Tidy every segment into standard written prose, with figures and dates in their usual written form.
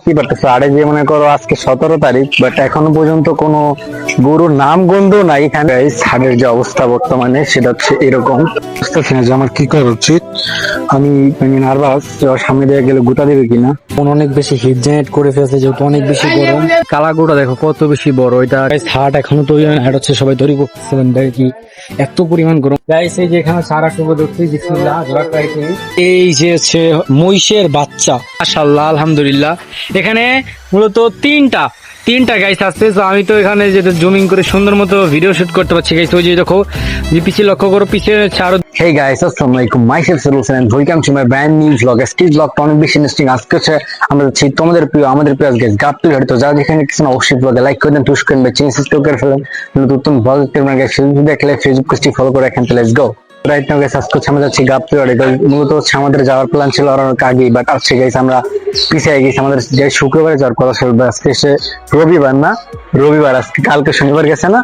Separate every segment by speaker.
Speaker 1: কি পারতেছো আরে যে মনে করো আজকে 17 তারিখ, বাট এখনো পর্যন্ত কোনো গরুর নাম গন্ধ নাই এখানে। ছাদের যে অবস্থা বর্তমানে সেটা হচ্ছে এরকম। বুঝতেছি না যে আমার কি করা উচিত। আমি নার্ভাস সামনে দিয়ে গেলে গোটা দেবে কিনা। অনেক বেশি হিট জেনারেট করে ফেলছে যেহেতু অনেক বেশি গরম। কালাগুড়া দেখো কত বেশি বড়, এটা হাট এখনো তৈরি হয় না, হাট হচ্ছে সবাই তৈরি করতেছিলেন কি এত পরিমাণ গরম। গাইস এই যে এখানে সারা শুভ দেখছি এই যে হচ্ছে মহিষের বাচ্চা, মাশাআল্লাহ আলহামদুলিল্লাহ। এখানে মূলত তিনটা গাইস আসছে। তো আমি তো এখানে যেটা জুমিং করে সুন্দর মতো ভিডিও শুট করতে পারছি গাইস। ওই যে দেখো পিছিয়ে লক্ষ্য করো, পিছিয়ে আরো। হেই গাইস আসসালামু আলাইকুম, myself solution and welcome to my brand new blog. আজকের ব্লগটা অনেক বেশি ইন্টারেস্টিং। আজকে হচ্ছে আমরা যাচ্ছি তোমাদের প্রিয় আমাদের প্রিয় গাইস গাবতলী। তো যারা যেখানে কিছু না অবশ্যই ব্লগে লাইক করে দেন, টুস করেন বা চ্যানেল সাবস্ক্রাইব করে ফেলেন। নতুন ব্লগ দেখতে পারেন গাইস। ফেসবুক দেখলে ফেসবুক পেজটি ফলো করে রাখেন। Let's go. Right now guys আজকে হচ্ছে আমরা যাচ্ছি গাবতলী। মূলত হচ্ছে আমাদের যাওয়ার প্ল্যান ছিল আর অনেক আগেই, বাট আজকে গাইস আমরা পিছিয়ে গেছি। আমাদের যে শুক্রবারে যাওয়ার কথা ছিল, আজকে সে রবিবার না, রবিবার আজকে, কালকে শনিবার গেছে না,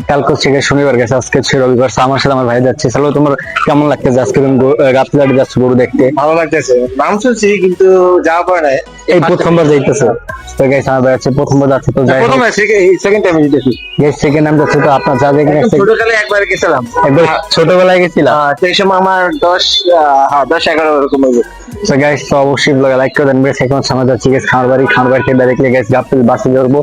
Speaker 1: কালকে হচ্ছে শনিবার গেছে, আজকে হচ্ছে রবিবার। আমার সাথে আমার ভাই যাচ্ছে। চলো তোমার কেমন লাগতেছে আজকে তুমি গাবতলী যাচ্ছ গরু দেখতে?
Speaker 2: ভালো লাগতেছে, নাম শুনছি কিন্তু যাওয়া পড়ে নাই,
Speaker 1: এই প্রথমবার যাইতেছে। তো গাইস আমার ভাই আছে প্রথমবার যাচ্ছে। তো যাই
Speaker 2: প্রথমে সেকেন্ড টাইম যেতেছি।
Speaker 1: গাইস সেকেন্ড টাইম যাচ্ছে। তো আপনার যা দেখেন
Speaker 2: ছোটকালে একবার গেছিলাম,
Speaker 1: একবার ছোটবেলায় গেছিলাম।
Speaker 2: সেই সময় আমার 10-11 এরকম হবে।
Speaker 1: তো গাইস তো অবশ্যই ব্লগে লাইক করে দেন। বেশ এখন সামনে যাচ্ছি গাইস খামার বাড়িতে ডাইরেক্টলি গাইস গাবতলী বাসে ধরবো।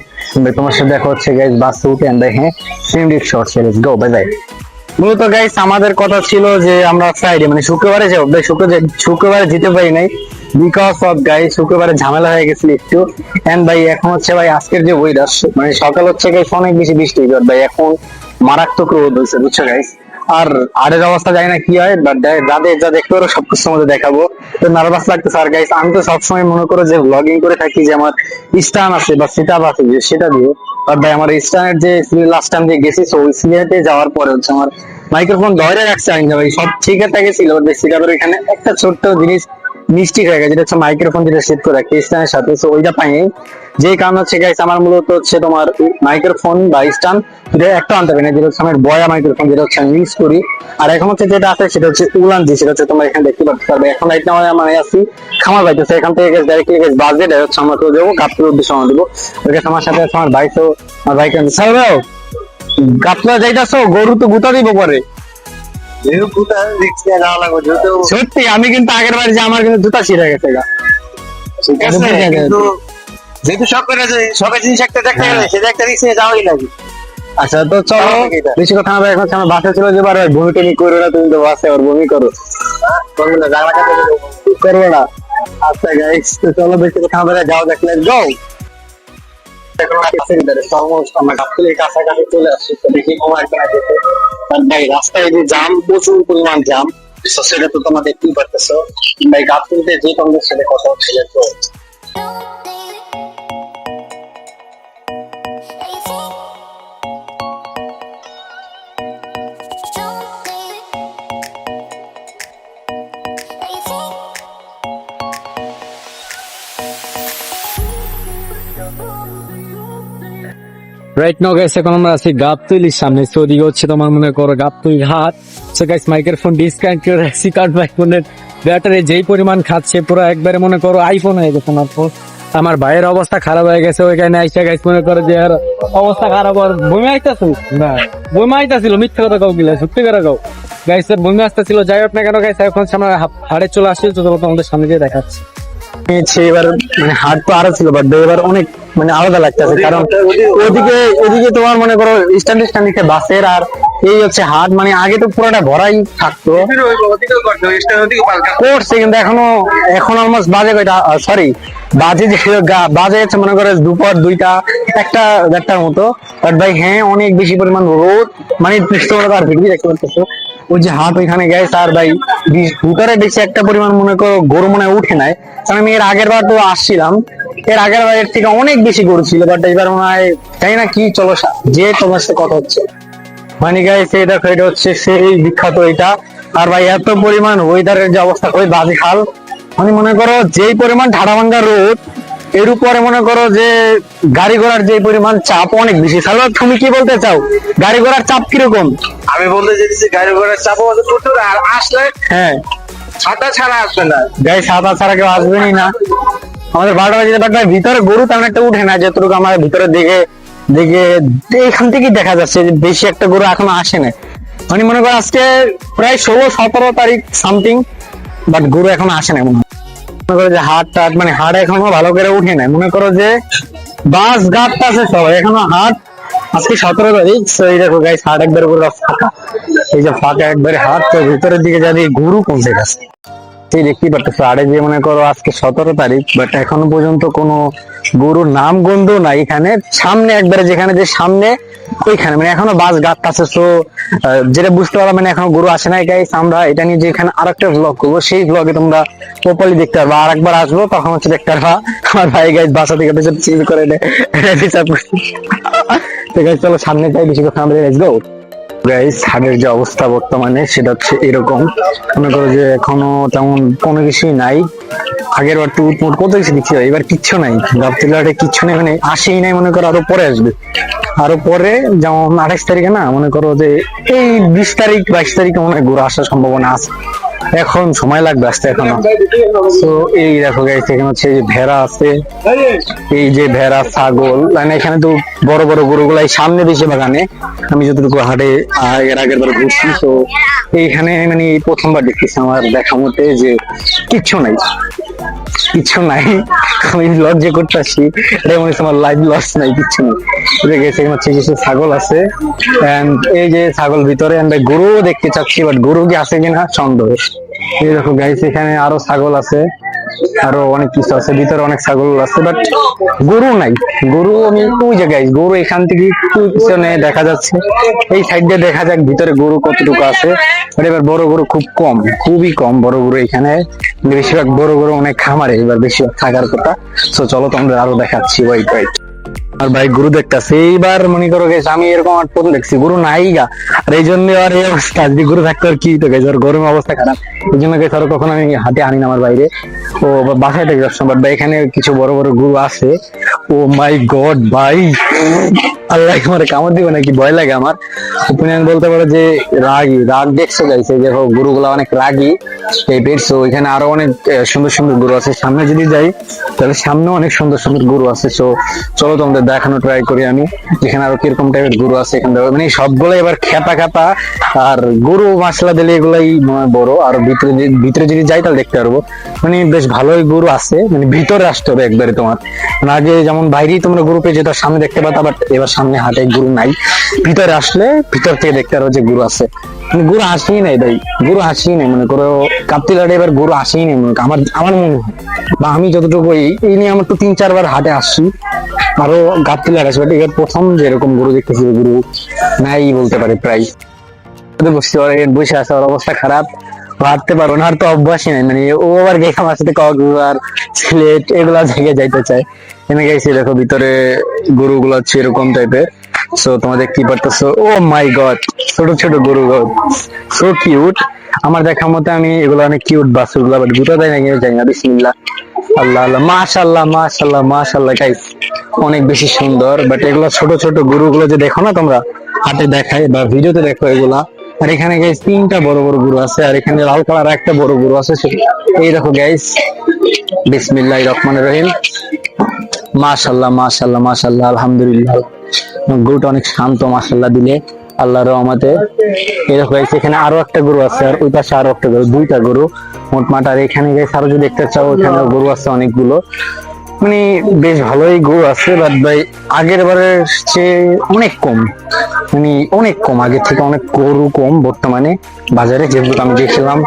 Speaker 1: তোমার সাথে দেখা হচ্ছে গাইস বাসে উঠে এন্ড হ্যাঁ same deep short let's go bye bye. মূলত গাইস আমাদের কথা ছিল যে আমরা ফ্রাইডে মানে শুক্রবারে যাবো, শুক্রবারে যেতে পারি নাই বিকজ অফ গাইস শুক্রবারে ঝামেলা হয়ে গেছিল একটু। এন্ড ভাই এখন হচ্ছে ভাই আজকের যে ওয়েদার মানে সকাল হচ্ছে গাইস অনেক বেশি বৃষ্টি, ভাই এখন মারাত্মক রোদ হয়েছে বুঝছো গাইস। আর আরের অবস্থা জানি না কি হয়, বাট যাদের যা দেখতে পারো সবকিছু মধ্যে দেখাবো। তো নার্ভাস লাগতেছে। আর গাইস আমি তো সবসময় মনে করো যে ব্লগিং করে থাকি যে আমার স্টান আছে বা সেট আপ আছে যে সেটা দিয়ে, আর ভাই আমার স্টানের যে লাস্ট টাইম যে গেছি তো ওই সিরিয়াতে যাওয়ার পরে হচ্ছে আমার মাইক্রোফোন ধরে রাখছে আমি ভাই সব ঠিক ছিল, সেটা এখানে একটা ছোট্ট জিনিস মিস্টেক হয়ে গেছে, যেটা হচ্ছে মাইক্রোফোন যেটা সেট করে রাখি স্ট্যান্ডের সাথে, তো ওইটা পাইনি। যে কারণ হচ্ছে গাইস আমার মূলত হচ্ছে তোমার মাইক্রোফোন বা স্ট্যান্ড যেটা একটা আনতে পারি না, যেটা হচ্ছে আমার বয়া মাইক্রোফোন যেটা হচ্ছে আমি ইউজ করি। আর এখন হচ্ছে যেটা আছে সেটা হচ্ছে উলান জি, সেটা হচ্ছে তোমরা এখানে দেখতে পাচ্ছ। এখন রাইট নাও মানে আছি খামার বাইতেছে, এখান থেকে ডাইরেক্টলি বাজেট হচ্ছে আমরা তো যাবো গাবতলী উদ্দেশ্যে রওনা দেবো। ওই আমার সাথে আছে আমার ভাই। তো আমার ভাইকে ছাড়াও গাবতলী যাইতেছো, গরু তো গুতা দিব পরে। সত্যি আমি কিন্তু আগের বার যে আমার কিন্তু জুতা ছিঁড়ে গেছে গা।
Speaker 2: যেহেতু শখ করে শখের জিনিস একটা দেখতে গেলে সেটা একটা রিস্ক নিয়ে যাওয়াই লাগে।
Speaker 1: আচ্ছা তো চলো বেশি কথা না, এখন আমার বাসে ছিল যে বার বমি টমি করো না, তুমি তো বাসে আর বমি করো করবো না। আচ্ছা গাইস তো চলো বেশি কথা না যাও, দেখলে যাও। কাছাকাছি চলে আসছে, তো দেখি রাস্তায় যে জাম, প্রচুর পরিমাণ জাম, সেটা তো তোমরা দেখতেই পারতেছো। ভাই গাবতলীতে যে তোমাদের সাথে কথা হচ্ছিল তো রাইট নাও গাইস এখন আমরা আছি গাবতলীর সামনে। তো ওদিকে হচ্ছে তোমার মনে করো গাবতলী হাট। সো গাইস মাইক্রোফোন ডিসকানেক্ট করে রাখছি কারণ মাইক্রোফোনের ব্যাটারি যেই পরিমাণ খাচ্ছে পুরো একবারে মনে করো আইফোন হয়ে গেছে। আমার ভাইয়ের অবস্থা খারাপ হয়ে গেছে ওইখানে আইসা গাইস মনে করো যে আর অবস্থা খারাপ। আর বমি আইতাছিল না, বমি আইতাছিল, মিথ্যা কথা কাউ গিলা সত্যি করে কাউ গাইস বমি আসতেছিল। যাই হোক না কেন গাইস এখন আমরা হাটে চলে আসছি, তো তোমাদের সামনে দিয়ে দেখাচ্ছি। এবার মানে হাট তো আরো ছিল, বাট এবার অনেক মানে আলাদা লাগতেছে, কারণ ওদিকে তোমার মনে করো স্ট্যান্ড বাসের আর এই হচ্ছে হাট, মানে আগে তো পুরোটা ভরাই থাকতো করছে, কিন্তু এখন অলমোস্ট বাজে কয়টা, সরি বাজে হচ্ছে মনে করো দুপুর 2টা 1-1:30 মতো। বাট ভাই হ্যাঁ অনেক বেশি পরিমাণ রোদ, মানে আর ভিডিও দেখতে পাচ্ছ ওই যে হাট ওইখানে গেছে। আর ভাই ভিতরে বেশি একটা পরিমাণ মনে করো গরু মনে উঠে নাই, কারণ আমি এর আগের বার তো আসছিলাম, এর আগের বারের থেকে অনেক বেশি গরু ছিল। বাট এবার মনে হয় তাই না কি, চলো যে তোমার সাথে কথা হচ্ছে মানে গাইস এই দেখো এটা হচ্ছে সেই বিখ্যাত এটা। আর ভাই এত পরিমাণ ওয়েদারের যে অবস্থা ওই বাজে হাল, মানে মনে করো যেই পরিমাণ ঢাড়াভাঙ্গা রোদ, এর উপরে মনে করো যে গাড়ি ঘোড়ার যে পরিমাণ চাপ অনেক বেশি। তাহলে তুমি কি বলতে চাও গাড়ি ঘোড়ার চাপ কিরকম?
Speaker 2: আমি বলতে চাইছি গাড়ি ঘোড়ার চাপও প্রচুর, আর আসলে
Speaker 1: হ্যাঁ
Speaker 2: ছাতা ছাড়া আসবে না
Speaker 1: গাড়ি, ছাতা ছাড়া কেউ আসবেনই না। আমাদের 12টা বাজে, বাট ভাই ভিতরে গরু তেমন একটা উঠে না, যতটুকু আমার ভিতরের দিকে দিকে এখান থেকেই দেখা যাচ্ছে যে বেশি একটা গরু এখনো আসে না। মানে মনে করো আজকে প্রায় 16-17 তারিখ সামথিং, বাট গরু এখনো আসে না। মনে করো যে হাট টাট মানে হাট এখনো ভালো করে উঠে নাই, মনে করো যে বাস ঘাট আছে সব এখনো হাট। আজকে 17 তারিখ, তো এই দেখো গাইস হাট একবারে পুরো ফাঁকা, এই যে ফাঁকা একবারে হাট। তো ভিতরের দিকে যাবে গরু পৌঁছে গেছে, সেই দেখতেই পারতেছো। আরে যে মনে করো আজকে 17 তারিখ, বাট এখনো পর্যন্ত কোনো গরুর নাম গন্ধ নাই এখানে। সামনে একবারে যেখানে যে সামনে ওইখানে মানে এখনো বাস গাছ আছে। তো যেটা বুঝতে পারলাম মানে এখনো গরু আসে নাই গাইস। আমরা এটা নিয়ে যে এখানে আরেকটা ব্লগ করবো, সেই ব্লগে তোমরা প্রপারলি দেখতে পারবা। আর একবার আসবো তখন হচ্ছে দেখতে পারবা আমার ভাই গাইস বাসা থেকে পেছনে চিল করে নেয়। তো গাইস চলো সামনে যাই, বেশি কথা আমাদের লেটস গো। গাইস হাটের যে অবস্থা বর্তমানে সেটা হচ্ছে এরকম। মনে করো যে এখনো তেমন কোনো কিছুই নাই। আগের বার টুট মুট কত কিছু দিচ্ছিল, এবার কিচ্ছু নাই। গাবতলাটে কিচ্ছু নেই, মানে আসেই নাই। মনে করো আরো পরে আসবে, আরো পরে যেমন 28 তারিখে না, মনে করো যে এই 20 তারিখ 22 তারিখে মনে হয় গরু আসার সম্ভাবনা আছে। এখন সময় লাগবে আসতে এখনো। তো এই দেখো গাইস এখানে হচ্ছে এই যে ভেড়া আছে, এই যে ভেড়া ছাগল, মানে এখানে তো বড় বড় গরুগুলা এই সামনে বেশি বাগানে। আমি যতটুকু হাটে এর আগের বার ঘুরছি, তো এইখানে মানে এই প্রথমবার দেখতেছি আমার দেখা মতে যে কিচ্ছু নাই, কিচ্ছু নাই। আমি ব্লগ যে করতে আসছি এটা মনে হচ্ছে আমার লাইভ লস নাই, কিচ্ছু নেই। গেছে হচ্ছে কিছু ছাগল আছে, এন্ড এই যে ছাগল ভিতরে এন্ড গরু দেখতে চাচ্ছি, বাট গরু কি আছে কিনা সন্দেহ। এই দেখো গাইস এখানে আরো ছাগল আছে, আরো অনেক কিছু আছে, ভিতরে অনেক ছাগল আছে, বাট গরু নাই। গরু আমি ওই যে গাইস গরু এখান থেকে একটু পিছনে দেখা যাচ্ছে, এই সাইড দিয়ে দেখা যাক ভিতরে গরু কতটুকু আছে। বাট এবার বড় গরু খুব কম, খুবই কম বড় গরু এখানে। বেশিরভাগ বড় গরু অনেক খামারে এবার বেশিরভাগ থাকার কথা। তো চলো তোমাদের আরো দেখাচ্ছি, ওয়াইট ওয়াইট। আর ভাই গরু দেখতেছে এইবার মনে করো গেছে আমি এরকম আর প্রথম দেখছি গরু নাই গা। আর এই জন্য আর এই অবস্থা, যদি গরু থাকতো আর কি তো গেছে, আর গরম অবস্থা খারাপ। এই জন্য গেছে আর কখনো আমি হাতে আনি না আমার বাইরে, ও বাসায় থেকে যাচ্ছিলাম। বাট ভাই এখানে কিছু বড় বড় গরু আছে। ও মাই গড ভাই, আল্লাহ আমার কামড় দিবে নাকি ভয় লাগে আমার। ওপিনিয়ন বলতে পারো যে রাগী, রাগ দেখছো গাইছে দেখো গরুগুলা অনেক রাগী টাইপের। সো এখানে আরো অনেক সুন্দর সুন্দর গরু আছে। সামনে যদি যাই তাহলে সামনে অনেক সুন্দর সুন্দর গরু আছে। সো চলো তোমাদের দেখানো ট্রাই করি আমি, এখানে আরো কিরকম টাইপের গরু আছে এখানে। মানে সবগুলো এবার খেপা খেপা, আর গরু মশলা দিলে এগুলাই বড়। আর ভিতরে ভিতরে যদি যাই তাহলে দেখতে পারবো মানে বেশ ভালোই গরু আছে। মানে ভিতরে আসতে হবে একবারে তোমার, মানে আগে যেমন বাইরেই তোমরা গরু পেয়ে যেটা সামনে দেখতে পাতা, বাট এবার সামনে হাটে গরু নাই। ভিতরে আসলে ভিতর থেকে দেখতে পারো যে গরু আছে। মানে গরু আসেই নাই ভাই, গরু আসেই নাই। মনে করো কাপ্তিলাটে এবার গরু আসেই নাই মনে করো, আমার আমার মনে হয়, বা আমি যতটুকু এই নিয়ে আমার তো 3-4 বার হাটে আসছি, আরো কাপ্তিলাট আসবে। এবার প্রথম যে এরকম গরু দেখতেছি, গরু নাই বলতে পারে প্রায়। বসে বসে আছে, ওর অবস্থা খারাপ, হাঁটতে পারবো না, আর তো অভ্যাসই নাই। মানে ও আবার গেছে আমার সাথে কক্সবাজার সিলেট এগুলা জায়গায় যাইতে চায়। এনে গেছি দেখো ভিতরে গরুগুলো হচ্ছে এরকম টাইপের। সো তোমাদের কি পারতেছো, ও মাই গড ছোট ছোট গরু, সো কিউট। আমার দেখার মতে আমি এগুলো অনেক কিউট বাছুর গুলা, বাট গুটা দেয় না কেউ যাই না। বিসমিল্লাহ, আল্লাহ আল্লাহ, মাশাআল্লাহ মাশাআল্লাহ মাশাআল্লাহ গাইস, অনেক বেশি সুন্দর। বাট এগুলো ছোট ছোট গরুগুলো যে দেখো না তোমরা হাটে দেখায় বা ভিডিওতে দেখো এগুলা। আর এখানে গাইস 3টা বড় বড় গরু আছে, আর এখানে লাল কালার একটা বড় গরু আছে। এই দেখো গাইস, বিসমিল্লাহির রহমানির রহিম, মাশাআল্লাহ মাশাআল্লাহ মাশাআল্লাহ, আলহামদুলিল্লাহ। গরুটা অনেক শান্ত মাশাআল্লাহ দিলে আল্লাহর রহমতে। এই দেখো গাইস এখানে আরো একটা গরু আছে, আর ওই পাশে আরো একটা গরু, 2টা গরু মোটমাট। আর এখানে গাইস আরো যদি দেখতে চাও এখানে গরু আছে অনেকগুলো, মানে বেশ ভালোই গরু আছে। বাট ভাই আগের বারের চেয়ে অনেক কম, মানে অনেক কম, আগের থেকে অনেক গরু কম বর্তমানে বাজারে, যেগুলো আমি দেখছিলাম।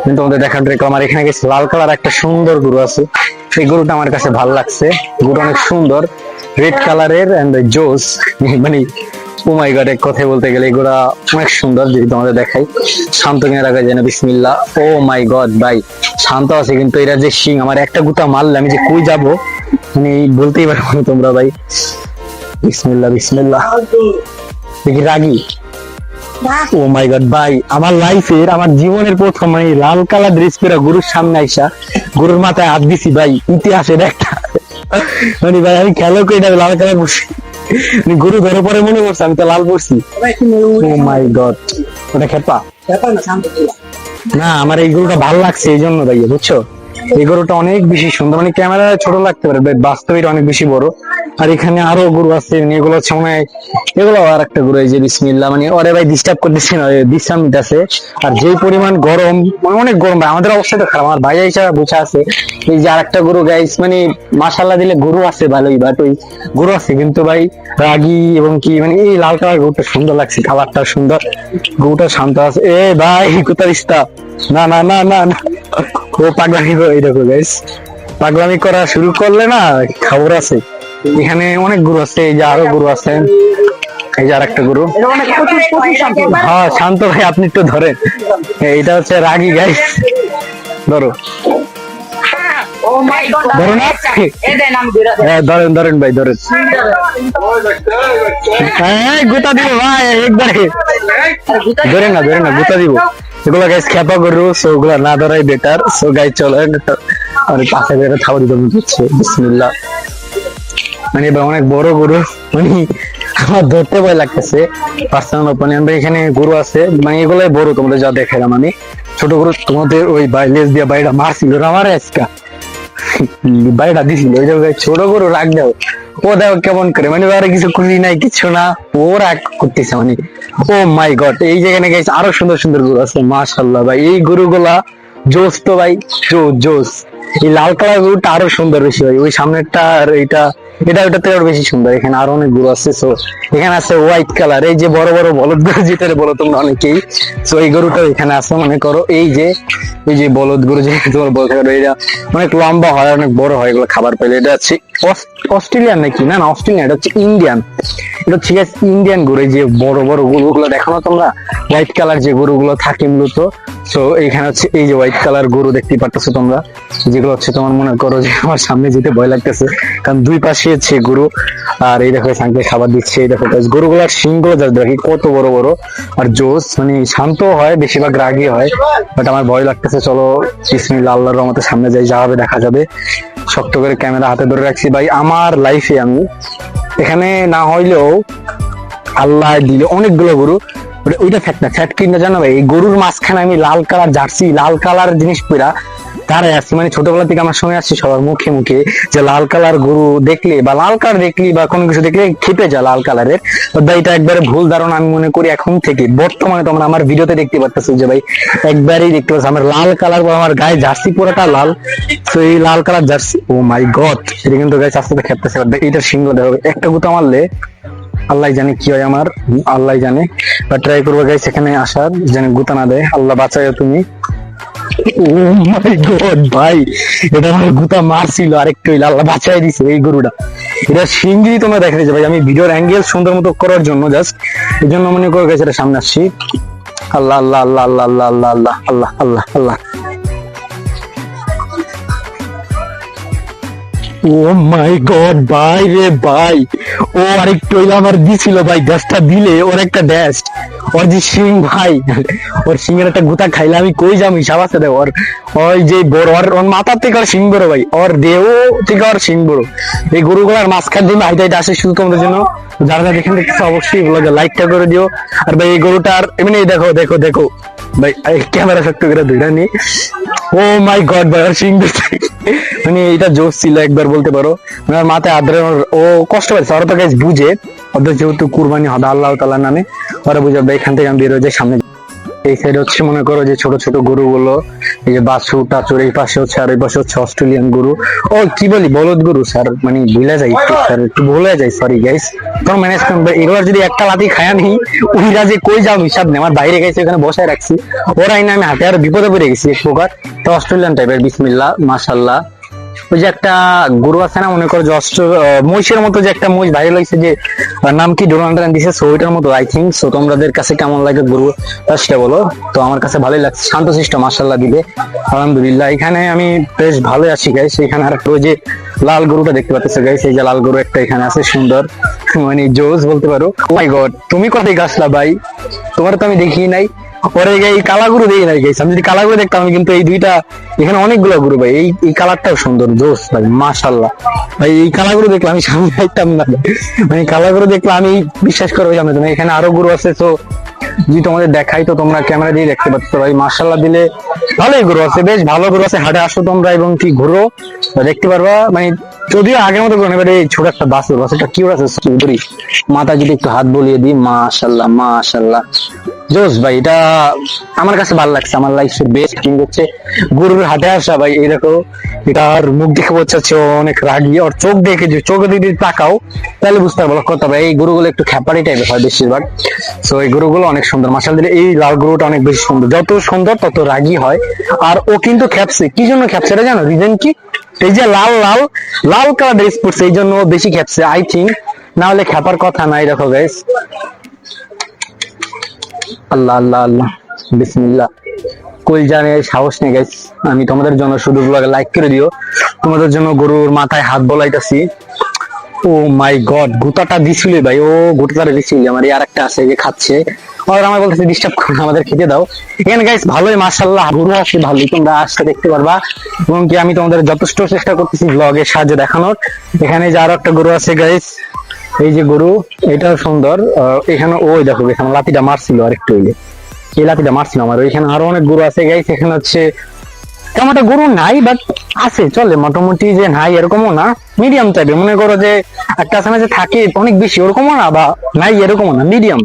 Speaker 1: কিন্তু আমাদের দেখার দেখলাম। আর এখানে গেছে লাল কালার একটা সুন্দর গরু আছে, সেই গরুটা আমার কাছে ভালো লাগছে। গরুটা অনেক সুন্দর, রেড কালারের এন্ড জোস, মানে ও মাই গড, এক কথায় বলতে গেলে এগুলা অনেক সুন্দর। যদি তোমাদের দেখাই, শান্ত কিনে রাখা যায় না। বিসমিল্লাহ, ও মাই গড ভাই শান্ত আছে, কিন্তু এরা যে শিং, আমার একটা গুতা মারলে আমি যে কই যাবো মানে বলতেই পারবো না তোমরা ভাই। বিসমিল্লাহ বিসমিল্লাহ, দেখি রাগি। ও মাই গড ভাই, আমার লাইফের আমার জীবনের প্রথম মানে লাল কালার ড্রেস পরে গরুর সামনে আইসা গরুর মাথায় হাত দিছি ভাই, ইতিহাসের একটা মানে ভাই আমি খেলো করে এটা লাল কালার পরছি, গরু ধরে পরে মনে করছে আমি তো লাল পরছি। ও মাই গড, ওটা খেপা না, আমার এই গরুটা ভালো লাগছে এই জন্য ভাই, বুঝছো। এই গরুটা অনেক বেশি সুন্দর, মানে ক্যামেরায় ছোট লাগতে পারে বাট বাস্তবে এটা অনেক বেশি বড়। আর এখানে আরো গরু আছে, মানে এগুলো হচ্ছে মনে হয় এগুলো আর একটা গরু, এই যে বিসমিল্লাহ, মানে ওরে ভাই ডিস্টার্ব করতেছি না, বিশ্রাম নিতেছে। আর যে পরিমাণ গরম, মানে অনেক গরম ভাই, আমাদের অবস্থা তো খারাপ, আমার ভাই হিসাবে বসে আছে। এই যে আরেকটা গরু গাইস, মানে মাশাআল্লাহ দিলে গরু আছে ভালোই, বাট ওই গরু আছে কিন্তু ভাই রাগী, এবং কি মানে এই লাল কালার গরুটা সুন্দর লাগছে, কালারটা সুন্দর, গরুটা শান্ত আছে। এ ভাই কোথায় ইস্তা, না না না না না, ও পাগলামি করে, এই দেখো গাইস, পাগলামি করা শুরু করলে না খবর আছে। এখানে অনেক গরু আছে, এই যে আরো গরু আছে, এই যে আরেকটা গরু। হ্যাঁ শান্ত ভাই, আপনি একটু ধরেন, এটা হচ্ছে রাগী গাইস, ধরো ধরো না, হ্যাঁ ধরেন ধরেন ভাই ধরেন, হ্যাঁ গোটা দিব ভাই একবারে, ধরে না ধরে না, গোটা দিব। এগুলো গাইস খেপা গরু, সো ওগুলা না ধরাই বেটার। সো গাইস চলো আর পাশে বেরো খাবার দিতে হচ্ছে, বিসমিল্লাহ। মানে এবার অনেক বড় গরু, মানে আমার ধরতে ভয় লাগতেছে, পার্সোনাল ওপিনিয়ন ভাই। এখানে গরু আছে, মানে এগুলাই বড়, তোমরা যা দেখালাম আমি। ছোট গরু তোমাদের ওই লেজ দিয়ে বাইরে মারছিল আমার আজকা, বাইরেটা দিছিল, ওই জায়গায় ছোট গরু রাখ দাও, ও দেখো কেমন করে, মানে আর কিছু খুশি নাই কিছু না, ও রাগ করতেছে মানে। ও মাই গড, এই জায়গায় গেছে আরো সুন্দর সুন্দর গরু আছে, মাশাআল্লাহ ভাই, এই গরুগুলা জোস তো ভাই, জোস। এই লাল কালার গরুটা আরো সুন্দর বেশি ভাই, ওই সামনেরটা আর এটা ওটাতে আরো বেশি সুন্দর। এখানে আরো অনেক গরু আছে, সো এখানে আছে হোয়াইট কালার, এই যে বড় বড় বলদ গরু যেটা বলো তোমরা অনেকেই, সো এই গরুটা এখানে আছে। মনে করো এই যে বলদ গরু যে তোমার বলতে পারো, এটা অনেক লম্বা হয়, অনেক বড় হয়, এগুলো খাবার পেলে। এটা হচ্ছে অস্ট্রেলিয়ান নাকি, না না অস্ট্রেলিয়ান, এটা হচ্ছে ইন্ডিয়ান, এটা হচ্ছে ইন্ডিয়ান গরু। এই যে বড় বড় গরুগুলো দেখো না তোমরা, হোয়াইট কালার যে গরুগুলো থাকে মূলত। সো এইখানে হচ্ছে এই যে হোয়াইট কালার গরু দেখতে পারতেছো তোমরা, যেগুলো হচ্ছে তোমার মনে করো যে আমার সামনে যেতে ভয় লাগতেছে, কারণ দুই পাশে হচ্ছে গরু। আর এই দেখো সাংকে খাবার দিচ্ছে, এই দেখো গরুগুলার শিংগুলো যা দেখি কত বড় বড়, আর জোস, মানে শান্ত হয়, বেশিরভাগ রাগী হয়, বাট আমার ভয় লাগতেছে। চলো বিসমিল্লাহ, আল্লাহর রহমতে সামনে যাই, যা হবে দেখা যাবে। শক্ত করে ক্যামেরা হাতে ধরে রাখছি ভাই, আমার লাইফে আমি এখানে না হইলেও আল্লাহ দিলে অনেকগুলো গরু, ওইটা ফ্যাট কিনা জানো ভাই, এই গরুর মাঝখানে আমি লাল কালার জার্সি, লাল কালার জিনিস পরা দাঁড়ায় আছি, মানে ছোটবেলা থেকে আমার শুনে আসছি সবার মুখে মুখে যে লাল কালার গরু দেখলে বা লাল কালার দেখলি বা কোনো কিছু দেখলে খেপে যায় লাল কালারের। ভাই এটা একবারে ভুল ধারণা, আমি মনে করি এখন থেকে বর্তমানে তোমরা আমার ভিডিওতে দেখতে পাচ্ছ যে ভাই একবারেই দেখতে পাচ্ছ আমার লাল কালার, আমার গায়ে জার্সি পুরোটা লাল। তো এই লাল কালার জার্সি, ও মাই গড, এটা কিন্তু গায়ে আস্তে আস্তে খেপতেছে। এটা সিংহ দেখো, একটা গুতা মারলে আল্লাহ জানে কি হয়, আমার আল্লাহ জানে, বা ট্রাই করবো গাইস এখানে আসার, যেন গুতা না দেয়, আল্লাহ বাঁচায় তুমি। ও মাই গড ভাই, এটা আমার গুতা মারছিল আরেকটু, আল্লাহ বাঁচাই দিছে এই গরুটা। এটা সিংহি তোমরা দেখা দিয়েছে ভাই, আমি ভিডিওর অ্যাঙ্গেল সুন্দর মতো করার জন্য জাস্ট এই জন্য মনে করে গেছে এটা সামনে আসছি। আল্লাহ আল্লাহ আল্লাহ আল্লাহ আল্লাহ আল্লাহ আল্লাহ আল্লাহ আল্লাহ আল্লাহ, ও মাই গড ভাই রে ভাই, ও আরেকটু আমার দিছিল ভাই, ড্যাশটা দিলে ওর একটা ড্যাশ, ওর যে সিং ভাই, ওর সিংয়ের একটা গুতা খাইলে আমি কই যাম হিসাব আছে রে ওর, ওই যে বড় ওর মাথার থেকে ওর সিং বড় ভাই, ওর দেহ থেকে ওর সিং বড়। এই গরুগুলার মাঝখান দিয়ে হাইট হাইট আসে শুধু তোমাদের জন্য, যারা যারা দেখেন দেখতেছো অবশ্যই এগুলোকে লাইকটা করে দিও। আর ভাই এই গরুটার এমনি দেখো দেখো দেখো ভাই, ক্যামেরা শক্ত করে দুইটা নি, ও মাই গড ভাই, ওর সিং মানে এটা জোশ ছিল একবার বলতে পারো, মানে মাথায় আদ্রে ও কষ্ট পাচ্ছে, ওরা তো গাইস বুঝে, ওদের যেহেতু কুরবানি হবে আল্লাহ তাআলার নামে, ওরা বুঝে এখান থেকে আমি বের হয়ে যাই সামনে। এই সাইড হচ্ছে মনে করো যে ছোট ছোট গরুগুলো, এই যে বাছুর টাছুর, এই পাশে হচ্ছে, আর এই পাশে হচ্ছে অস্ট্রেলিয়ান গরু, ও কি বলি বলদ গরু স্যার, মানে ভুলে যাই স্যার, একটু ভুলে যাই, সরি গাইস। তোর ম্যানেজ করবে এবার, যদি একটা লাঠি খায়া নি ওইরা যে কই যাও হিসাব নেই, আমার বাইরে গেছে ওখানে বসায় রাখছি, ওরাই না আমি হাতে আর বিপদে পড়ে গেছি এক প্রকার। তো অস্ট্রেলিয়ান টাইপের, বিসমিল্লাহ মাশাআল্লাহ। ওই যে একটা গরু আছে না মনে করো যে মহিষের মতো, যে একটা মহিষ ভাইরাল হয়েছে, যে নাম কি ডোনাল্ড দিছে, সো ওইটার মতো আই থিঙ্ক। সো তোমাদের কাছে কেমন লাগে গরু সেটা বলো। তো আমার কাছে ভালোই লাগছে, শান্তশিষ্ট মাশাআল্লাহ দিলে, আলহামদুলিল্লাহ। এখানে আমি বেশ ভালোই আছি গাইস। এখানে আর একটা ওই যে লাল গরুটা দেখতে পাচ্ছ গাইস, এই যে লাল গরু একটা এখানে আছে সুন্দর, মানে জোস বলতে পারো। মাই গড, তুমি কোথায় গাছলা ভাই, তোমার তো আমি দেখি নাই। পরে এই কালা গরু দেখি নাই গাইস, আমি যদি কালা গরু দেখতাম, আমি কিন্তু এই দুইটা এখানে অনেকগুলো গরু ভাই, এই কালারটাও সুন্দর জোস ভাই মাশাআল্লাহ। ভাই এই কালা গরু দেখলে আমি সামনে যাইতাম না, মানে কালা গরু দেখলে আমি বিশ্বাস করবো সামনে, এখানে আরো গরু আছে। তো যদি তোমাদের দেখাই তো তোমরা ক্যামেরা দিয়ে দেখতে পাচ্ছ ভাই, মাশাআল্লাহ দিলে ভালোই গরু আছে, বেশ ভালো গরু আছে। হাটে আসো তোমরা এবং কি ঘুরো, দেখতে পারবা। মানে যদিও আগের মতো করে এবারে এই ছোট একটা বাসটা কি আছে সুন্দরী, মাথা যদি একটু হাত বলিয়ে দিই, মাশাআল্লাহ মাশাআল্লাহ জোস ভাই। এটা আমার কাছে ভালো লাগছে, আমার লাইফের বেস্ট থিং হচ্ছে গরুর হাটে আসা ভাই। এই দেখো এটার মুখ দেখে বোঝা যাচ্ছে ও অনেক রাগী, ওর চোখ দেখে যে চোখ দিয়ে যদি তাকাও তাহলে বুঝতে পারবো কথা ভাই। এই গরুগুলো একটু খ্যাপারি টাইপের হয় বেশিরভাগ। সো এই গরুগুলো অনেক সুন্দর, মাশাআল্লাহ দিলে এই লাল গরুটা অনেক বেশি সুন্দর, যত সুন্দর তত রাগী হয়। আর ও কিন্তু খেপছে, কি জন্য খেপছে এটা জানো রিজন কি? এই যে লাল লাল লাল কালার ড্রেস পরছে এই জন্য ও বেশি খেপছে আই থিঙ্ক, না হলে খেপার কথা নাই। দেখো গাইস, আল্লাহ আল্লাহ আল্লাহ বিসমিল্লাহ। কই জানে সাহস নেই গাইস, আমি তোমাদের জন্য শুধু ব্লগে লাইক করে দিও, তোমাদের জন্য গরুর মাথায় হাত বলাইতাছি। ও মাই গড, গুতাটা দিছিল ভাই, ও গুতাটা দিছিল আমার। আর একটা আছে যে খাচ্ছে, আর আমার বলতেছে ডিস্টার্ব করো না, আমাদের খেতে দাও। এখানে গাইস ভালোই মাশাআল্লাহ গরু আছে ভালোই, তোমরা আসতে দেখতে পারবা। এবং কি আমি তোমাদের যথেষ্ট চেষ্টা করতেছি ব্লগের সাহায্যে দেখানোর। এখানে যে আরো একটা গরু আছে গাইস, এই যে গরু, এটাও সুন্দর। এখানে ওই দেখো এখানে লাতিটা মারছিল আরেকটু হইলে, এই লাতিটা মারছিল আমার। ওইখানে আরো অনেক গরু আছে গাইস। এখানে হচ্ছে তেমন একটা গরু নাই, বাট আছে, চলে মোটামুটি, যে নাই এরকমও না, মিডিয়াম টাইপের। মনে করো যে একটা আছে না যে থাকে অনেক বেশি, ওরকমও না বা নাই এরকমও না, মিডিয়াম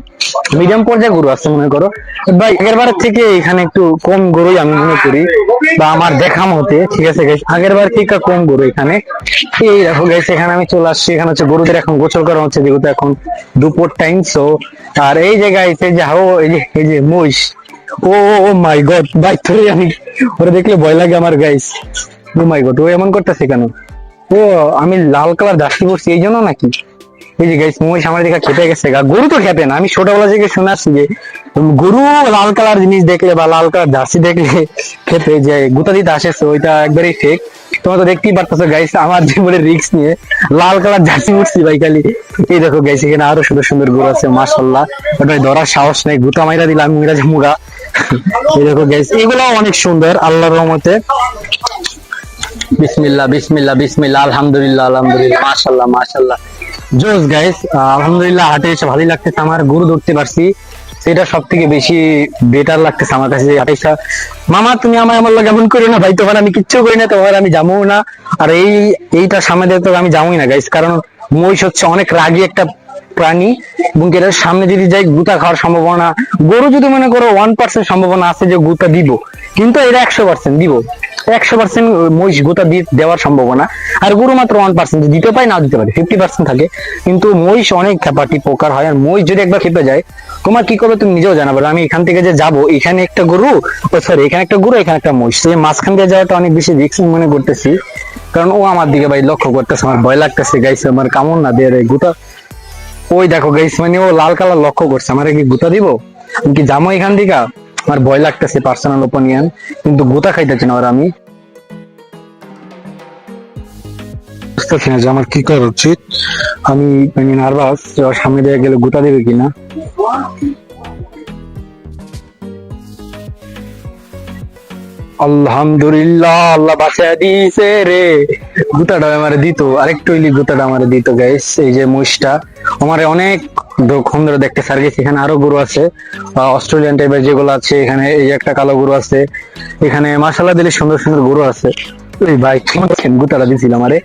Speaker 1: মিডিয়াম পর্যায়ে গরু আছে মনে করো ভাই। আগের বারের থেকে এখানে একটু কম গরুই আমি মনে করি, বা আমার দেখা মতে, ঠিক আছে গাইস, আগের বার থেকে কম গরু এখানে। এই দেখো গাইস, এখানে আমি চলে আসছি, এখানে হচ্ছে গরুদের এখন গোসল করা হচ্ছে যেহেতু এখন দুপুর টাইম। সো আর এই যে গাইস, এই যে এই যে মহিষ, ও ও মাই গড ভাই, তোরে আমি ওরা দেখলে ভয় লাগে আমার গাইস। ও মাই গড, ও এমন করতেছে কেন? ও আমি লাল কালার জার্সি পরছি এই জন্য নাকি? এই যে গাইস মহিষ আমার দিকে খেপে গেছে গা। গরু তো খেপে না, আমি ছোটবেলা থেকে শুনে আসছি যে গরু লাল কালার জিনিস দেখলে বা লাল কালার জার্সি দেখলে খেপে, যে গুতা দিতে আসে। ওইটা একবারই ফেক। তোমরা তো দেখতেই পারতেছো গাইস, আমার জীবনের রিস্ক নিয়ে লাল কালার জার্সি পরছি ভাই খালি। এই দেখো গাইস, এখানে আরো সুন্দর সুন্দর গরু আছে মাশাআল্লাহ, ওটা ধরার সাহস নেই, গুতা মাইরা দিলাম মিরা মুগা। এই দেখো গাইস, এগুলো অনেক সুন্দর আল্লাহর রহমতে। বিসমিল্লাহ বিসমিল্লাহ বিসমিল্লাহ, আলহামদুলিল্লাহ আলহামদুলিল্লাহ, মাশাআল্লাহ মাশাআল্লাহ জোস গাইস। আলহামদুলিল্লাহ হাটে এসে ভালোই লাগতেছে, আমার গরু ধরতে পারছি, সেটা সব থেকে বেশি বেটার লাগতেছে আমার কাছে। হাটে এসে মামা তুমি আমার লগে এমন করো না ভাই, তোমার আমি কিচ্ছু করি না, তোমার আমি যাবো না। আর এইটা সামনে দিয়ে তো আমি যাবোই না গাইস, কারণ মহিষ হচ্ছে অনেক রাগী একটা প্রাণী, এবং এটার সামনে যদি যাই গুতা খাওয়ার সম্ভাবনা, গরু যদি মনে করো 1% সম্ভাবনা আছে যে গুতা দিব, কিন্তু এটা 100% দিব। 100% মহিষ গোতা দেওয়ার সম্ভাবনা, আর গরু মাত্র 1% দিতে পারে, না দিতে পারে 50% থাকে। কিন্তু মহিষ অনেক খেপাটি প্রকার হয়, আর মহিষ যদি একবার খেপে যায় তোমার কি করবে তুমি নিজেও জানাবে। আমি এখান থেকে যে যাবো, এখানে একটা গরু, সরি এখানে একটা গরু, এখানে একটা মহিষ, সেই মাঝখান দিয়ে যাওয়াটা অনেক বেশি রিস্ক মনে করতেছি, কারণ ও আমার দিকে ভাই লক্ষ্য করতেছে, আমার ভয় লাগতেছে গাইছে, আমার কামড় না দিয়ে গুতা। ওই দেখো গাইস, মানে ও লাল কালার লক্ষ্য করছে, আমার কি গুতা দিব? আমি কি যাবো এখান থেকে? আমার ভয় লাগতেছে, পার্সোনাল ওপিনিয়ন, কিন্তু গুতা খাইতেছি না। আর আমি বুঝতেছি না যে আমার কি করা উচিত। আমি নার্ভাস, সামনে দিয়ে গেলে গুতা দেবে কিনা। আলহামদুলিল্লাহ, আল্লাহ বাঁচায় দিয়েছে রে। গুতাটা আমার দিত, আরেকটু ইলি গুতাটা আমার দিত গাইস। এই যে মহিষটা আমার অনেক ক্ষণ ধরে দেখতে সার গেছে। এখানে আরো গরু আছে অস্ট্রেলিয়ান টাইপের যেগুলো আছে, এখানে এই একটা কালো গরু আছে, এখানে মাশাআল্লাহ দিলে সুন্দর সুন্দর গরু আছে। ওই ভাই গুতাটা দিছিলাম আরে।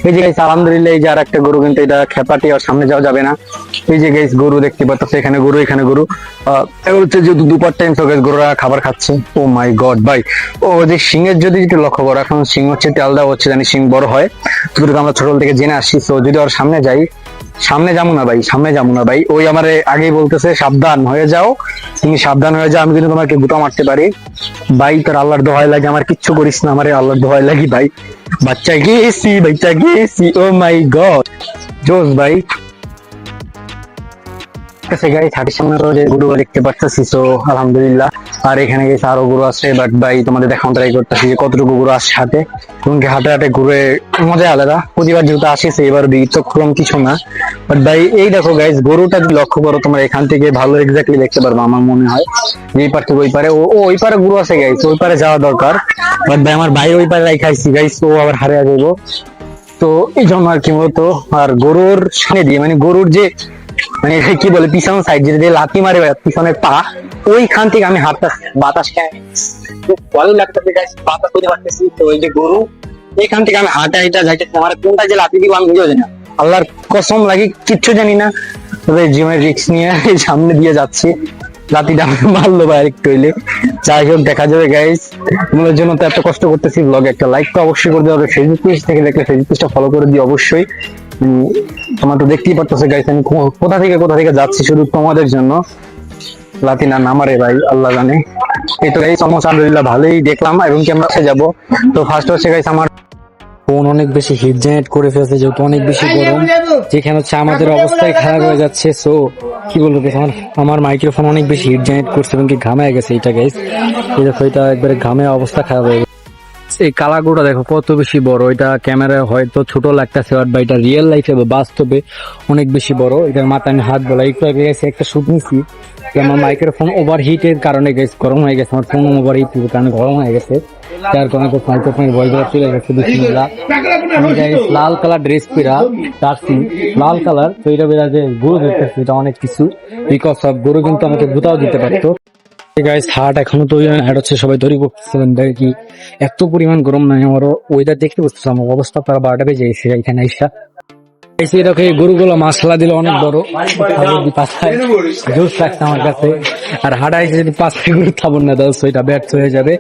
Speaker 1: এই যে গাইস আলহামদুলিল্লাহ, এই যে আর একটা গরু, কিন্তু এটা খেপাটি, আর সামনে যাওয়া যাবে না। এই যে গাইস গরু দেখতে পাচ্ছ, এখানে গরু এখানে গরু, হচ্ছে যেহেতু দুপার টাইম তো গাইস গরুরা খাবার খাচ্ছে। ও মাই গড ভাই, ও যে সিংহের যদি একটু লক্ষ্য করো, এখন সিং হচ্ছে তেল দেওয়া হচ্ছে, জানি সিং বড় হয়, তো আমরা ছোটবেলা থেকে জেনে আসছি। তো যদি ওর সামনে যাই, সামনে যাবো না ভাই, সামনে যাবো না ভাই। ওই আমার আগেই বলতেছে সাবধান হয়ে যাও, তুমি সাবধান হয়ে যাও, আমি কিন্তু তোমাকে গুতা মারতে পারি ভাই। তোর আল্লাহর দোহাই লাগে, আমার কিচ্ছু করিস না, আমার আল্লাহর দোহাই লাগি ভাই। বাচ্চা গেছি, ও মাই গড জোস ভাই। হাটের সামনে যে গরু দেখতে পাচ্ছি, তো আলহামদুলিল্লাহ। আর এখানে গেছে আরো গরু আছে, বাট ভাই তোমাদের দেখানো ট্রাই করতেছি যে কতটুকু গরু আসছে হাটে, এবং হাটে হাটে ঘুরে মজা আলাদা। প্রতিবার যেহেতু আসিছে, এবার ব্যতিক্রম কিছু না। বাট ভাই এই দেখো গাইস, গরুটা যদি লক্ষ্য করো তোমরা এখান থেকে ভালো এক্স্যাক্টলি দেখতে পারবো আমার মনে হয়। এই পার থেকে ওই পারে, ও ওই পারে গরু আছে গাইস, ওই পারে যাওয়া দরকার। বাট ভাই আমার ভাই ওই পারে রাখাইছি গাইস, ও আবার হারিয়ে যাবো, তো এই জন্য আর কি মূলত। আর গরুর সামনে দিয়ে, মানে গরুর যে মানে কি বলে পিছনের সাইড যেটা দিয়ে লাথি মারে পিছনের পা, ওইখান থেকে আমি হাতটা বাতাস খাই, খুব ভালো লাগতেছে গাইস, বাতাস করতে পারতেছি। তো ওই যে গরু, এখান থেকে আমি হাঁটা হাঁটা যাইতেছি, আমার কোনটা যে লাথি দিব আমি নিজেও জানি না, আল্লাহর কসম লাগে কিচ্ছু জানি না। তবে জীবনের রিস্ক নিয়ে এই সামনে দিয়ে যাচ্ছি, লাঠিটা আমাকে মারলো বা একটু হইলে। যাই হোক, দেখা যাবে গাইস। তোমাদের জন্য তো এত কষ্ট করতেছি, ব্লগে একটা লাইক তো অবশ্যই করে দেওয়া হবে, ফেসবুক পেজ থেকে দেখলে ফেসবুক পেজটা ফলো করে দিও অবশ্যই। তোমরা তো দেখতেই পারতেছো গাইস, আমি কোথা থেকে যাচ্ছি শুধু তোমাদের জন্য। লাথি না নামারে ভাই আল্লাহ জানে। এই তো গাইস অলমোস্ট আলহামদুলিল্লাহ ভালোই দেখলাম, এবং কি আমরা যাবো। তো ফার্স্ট হচ্ছে গাইস আমার ফোন অনেক বেশি হিট জেনারেট করে ফেলছে, যেহেতু অনেক বেশি গরম, যেখানে হচ্ছে আমাদের অবস্থায় খারাপ হয়ে যাচ্ছে। সো কি বলবো, আমার মাইক্রোফোন অনেক বেশি হিট জেনারেট করছে এবং কি ঘামে গেছে এটা গাইস। এই দেখো, এটা একবারে ঘামে অবস্থা খারাপ হয়ে গেছে। এই কালাগুড়া দেখো কত বেশি বড়, এটা ক্যামেরায় হয়তো ছোট লাগতেছে, বা এটা রিয়েল লাইফে বা বাস্তবে অনেক বেশি বড়। এটার মাথায় আমি হাত বলা একটু আগে গেছে একটা শুট নিছি, আমার মাইক্রোফোন ওভার হিটের কারণে গরম হয়ে গেছে, আমার ফোন ওভার হিট কারণে গরম হয়ে গেছে, যার কারণে মাইক্রোফোনের ভয়েস চলে গেছে। লাল কালার ড্রেস পরা জার্সি, লাল কালার, তো এটা বেড়া যে গরু দেখতেছে, এটা অনেক কিছু, বিকজ অফ গরু কিন্তু আমাকে গুতাও দিতে পারতো। গাইস হাট এখনো তৈরি হয় না, হাট হচ্ছে সবাই তৈরি করতেছিলেন কি এত পরিমাণ গরম নাই, আমারও ওয়েদার দেখতে বুঝতেছে আমার অবস্থা, তারা 12টা বেজে গেছে এখানে আইসা। এরকম গরুগুলো মাসলা দিলে অনেক বড়, জোস লাগছে আমার কাছে। আর হাঁটা এসে যদি 5 গরু খাবার না দাও সেটা ব্যর্থ হয়ে যাবে।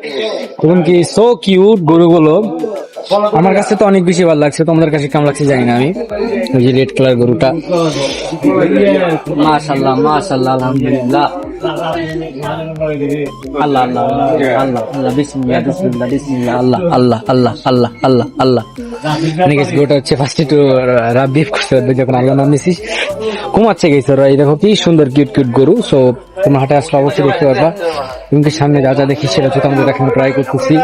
Speaker 1: এবং কি সো কিউট গরুগুলো, আমার কাছে তো অনেক বেশি ভালো লাগছে, তোমাদের কাছে কেমন লাগছে জানি না আমি। ওই যে রেড কালার গরুটা, মাশাআল্লাহ মাশাআল্লাহ আলহামদুলিল্লাহ, আল্লাহ আল্লাহ আল্লাহ আল্লাহ বিসমিল্লাহ বিসমিল্লাহ বিসমিল্লাহ, আল্লাহ আল্লাহ আল্লাহ আল্লাহ আল্লাহ আল্লাহ। গরুটা হচ্ছে ফার্স্টে একটু রাবিফ করতে পারবে যখন আল্লাহ নাম নিছিস, ঘুমাচ্ছে গেছে ওরা। এই দেখো কি সুন্দর কিউট কিউট গরু। সো তোমরা হাটে আসলে অবশ্যই দেখতে পারবা, কিন্তু সামনে যা যা দেখি সেটা হচ্ছে আমাদের এখন ট্রাই করতেছি।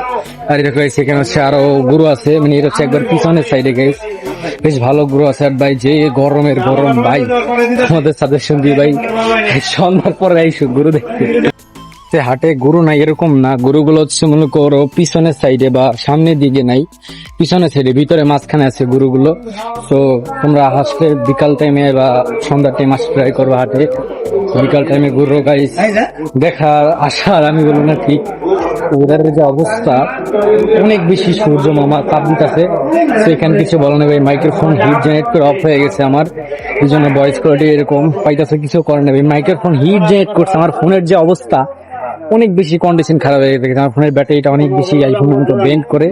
Speaker 1: আর এই দেখো এখানে হচ্ছে আরো গরু আছে, মানে এটা হচ্ছে একবার পিছনের সাইডে গেছে, বেশ ভালো গরু আছে। আর ভাই যে গরমের গরম ভাই, আমাদের সাজেশন দিয়ে ভাই সন্ধ্যার পরে এইসব গরু দেখতে। হাটে গরু নাই এরকম না, গরুগুলো হচ্ছে মনে করো পিছনের সাইডে বা সামনের দিকে নাই, পিছনের সাইডে, ভিতরে মাঝখানে আছে গরুগুলো। তো তোমরা আসলে বিকাল টাইমে বা সন্ধ্যার টাইম আসতে ট্রাই করবো হাটে, বিকাল টাইমে গরু গাইস দেখার আসার আমি বলবো না ঠিক। ওদের যে অবস্থা, অনেক বেশি সূর্য মামা তাপ দিতেছে, সেখানে কিছু বলা নেই ভাই। মাইক্রোফোন হিট জেনারেট করে অফ হয়ে গেছে আমার, এই জন্য ভয়েস কোয়ালিটি এরকম পাইতেছে, কিছু করে নেই। মাইক্রোফোন হিট জেনারেট করছে, আমার ফোনের যে অবস্থা অনেক বেশি কন্ডিশন খারাপ হয়ে গেছে, আমার ফোনের ব্যাটারিটা অনেক বেশি আইফোনের মতো বেন্ড করে,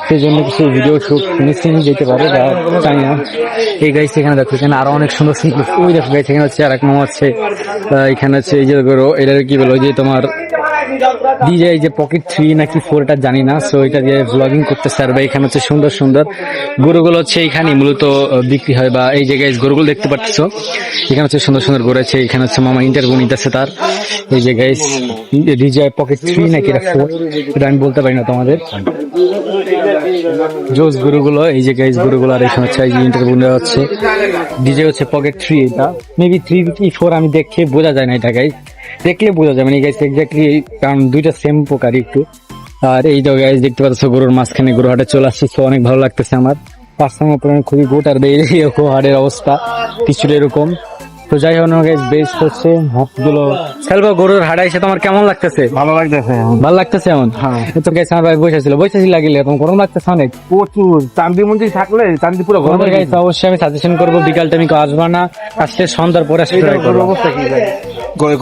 Speaker 1: সেই জন্য কিছু ভিডিও শুট মিসিং যেতে পারে বা চাই না। এই গাইস এখানে দেখো, এখানে আরো অনেক সুন্দর সুন্দর ওই দেখো গাইস, এখানে হচ্ছে আর এক নাম হচ্ছে, এখানে হচ্ছে এই যে এটা কি বলো, যে তোমার ডিজে যে পকেট 3 নাকি 4 এটা জানি না। সো এটা দিয়ে ব্লগিং করতেছে। আর ভাই এখানে হচ্ছে সুন্দর সুন্দর গরুগুলো হচ্ছে এখানে মূলত বিক্রি হয়, বা এই যে গাইস গরুগুলো দেখতে পাচ্ছ, এখানে হচ্ছে সুন্দর সুন্দর গরু আছে। এখানে হচ্ছে মামা ইন্টারভিউ নিতেছে তার, এই যে গাইস ডিজে পকেট 3 নাকি এটা 4 এটা আমি বলতে পারি না তোমাদের। জোস গরুগুলো, এই যে গাইস গরুগুলো, আর এখানে হচ্ছে এই যে ইন্টারভিউ নেওয়া হচ্ছে, ডিজে হচ্ছে পকেট 3, এটা মেবি 3 কি 4 আমি দেখে বোঝা যায় না, এটা গাইস দেখলে বোঝা যায় মানে গাইস এক্স্যাক্টলি, কারণ দুইটা সেম প্রকার একটু। আর এই তো গাইস দেখতে পাচ্ছ গরুর মাঝখানে গরু হাটে চলে আসছে, তো অনেক ভালো লাগতেছে আমার পার্সোনাল খুবই গুড। আর এরকম হাটের অবস্থা কিছুটা এরকম। তো যাই হোক গাইস, বেস্ট হচ্ছে হাটগুলো। খেলবো গরুর হাটে এসে তোমার কেমন লাগতেছে?
Speaker 2: ভালো লাগতেছে,
Speaker 1: ভালো লাগতেছে এমন? হ্যাঁ। তো গাইস আমার ভাই বসেছিল লাগিলে, তোমার গরম লাগতেছে অনেক?
Speaker 2: প্রচুর। চান্দি মন্দির থাকলে চান্দি পুরো গরম।
Speaker 1: গাইস অবশ্যই আমি সাজেশন করবো বিকাল টাইমে কেউ আসবা না, আসলে সন্ধ্যার পরে আসতে ট্রাই করবো।
Speaker 2: অবস্থা কি ভাই,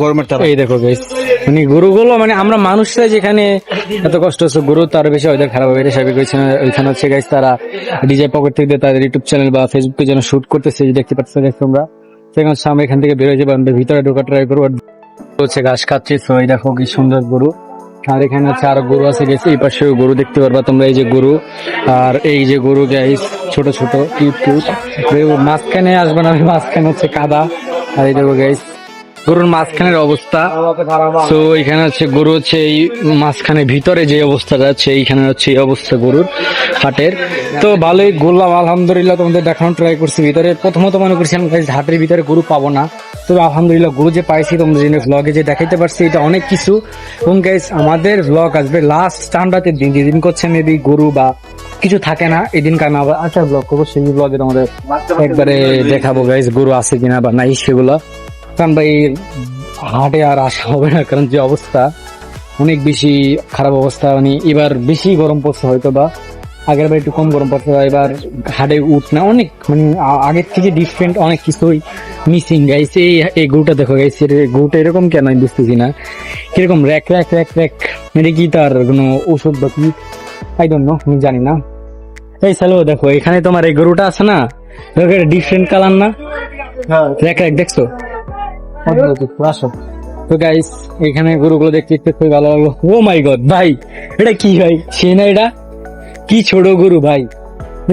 Speaker 2: গরমের তাপ।
Speaker 1: এই দেখো গাইস, মানে গরুগুলো, মানে আমরা মানুষরা যেখানে এত কষ্ট হচ্ছে, গরু তার বেশি ওদের খারাপ হবে, এটা স্বাভাবিক হয়েছে। ওইখানে হচ্ছে গাইস তারা ডিজে পকেট থেকে তাদের ইউটিউব চ্যানেল বা ফেসবুকে যেন শুট করতেছে, দেখতে পাচ্ছ গাইস তোমরা। সেখানে সামনে এখান থেকে বেরোয় যাবে, আমরা ভিতরে ঢোকা ট্রাই করবো। হচ্ছে ঘাস খাচ্ছে, তো এই দেখো কি সুন্দর গরু। আর এখানে হচ্ছে আরো গরু আছে গেছে, এই পাশেও গরু দেখতে পারবা তোমরা, এই যে গরু। আর এই যে গরু গাইস ছোট ছোট কিউট কিউট, মাঝখানে আসবে না, মাঝখানে হচ্ছে কাদা। আর এই দেখো গাইস গরুর মাঝখানের অবস্থা। তো এখানে হচ্ছে গরু হচ্ছে এই মাঝখানে ভিতরে যে অবস্থাটা আছে, এইখানে হচ্ছে এই অবস্থা গরুর হাটের। তো ভালোই ঘুরলাম আলহামদুলিল্লাহ, তোমাদের দেখানো ট্রাই করছি। ভিতরে প্রথমত মনে করছিলাম হাটের ভিতরে গরু পাবো না, তবে আলহামদুলিল্লাহ গরু যে পাইছি, তোমাদের ভ্লগে যে দেখাইতে পারছি এটা অনেক কিছু। এবং গাইস আমাদের ভ্লগ আসবে লাস্ট চান্দাতের দিন, যেদিন করছে মেবি গরু বা কিছু থাকে না, এই দিনকে আমি আবার ব্লগ করবো, সেই ব্লগে তোমাদের একবারে দেখাবো গাইস গরু আছে কিনা বা নাই সেগুলো।
Speaker 3: কারণ ভাই হাটে আর আসা হবে না, কারণ যে অবস্থা অনেক বেশি খারাপ অবস্থা, মানে এবার বেশি গরম পড়ছে হয়তো, বা আগের বার একটু কম গরম পড়ছে, বা এবার হাটে উঠ না অনেক, মানে আগের থেকে ডিফারেন্ট অনেক কিছুই মিসিং গাইছে। এই গরুটা দেখো গাইছে, গরুটা এরকম কেন আমি বুঝতেছি না, কিরকম র্যাক র্যাক র্যাক র্যাক, মানে কি তার কোনো ওষুধ বা কি আই ডোন্ট নো, আমি জানি না। এই চলো দেখো এখানে তোমার এই গরুটা আছে না, ডিফারেন্ট কালার না, র্যাক র্যাক দেখছো? আসো তো গাইস, এখানে গরুগুলো দেখতে দেখতে খুবই ভালো লাগলো। ও মাই গড ভাই, এটা কি ভাই, সে না এটা কি ছোট গরু ভাই,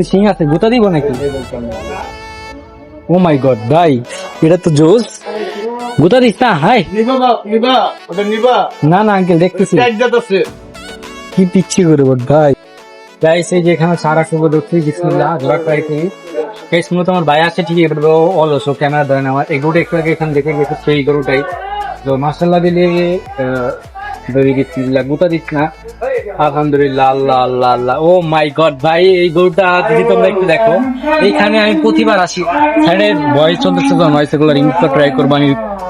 Speaker 3: সিং আছে, গোতা দিব নাকি? ও মাই গড ভাই, এটা তো জোস, গোতা দিস না? হাই না না আঙ্কেল দেখতেছি কি পিচ্ছি গরু ভাই। গাইস এই যে এখানে সারা সুন্দর দেখছি, বিসমিল্লাহ জোড়া খাইছি গাইস। মূলত আমার ভাই আছে ঠিক, এবার অলস ক্যামেরা ধরে না, আমার এই গরুটা একটু আগে এখানে দেখে গেছে, সেই গরুটাই তো মাশাআল্লাহ দিলে গুতা দিস না, আলহামদুলিল্লাহ, আল্লাহ আল্লাহ আল্লাহ। ও মাই গড ভাই, এই গরুটা যদি তোমরা একটু দেখো, এইখানে আমি প্রতিবার আসি, সাইডে ভয়েস চলতেছে তো, ভয়েস এগুলো রিমুভ ট্রাই করবো আমি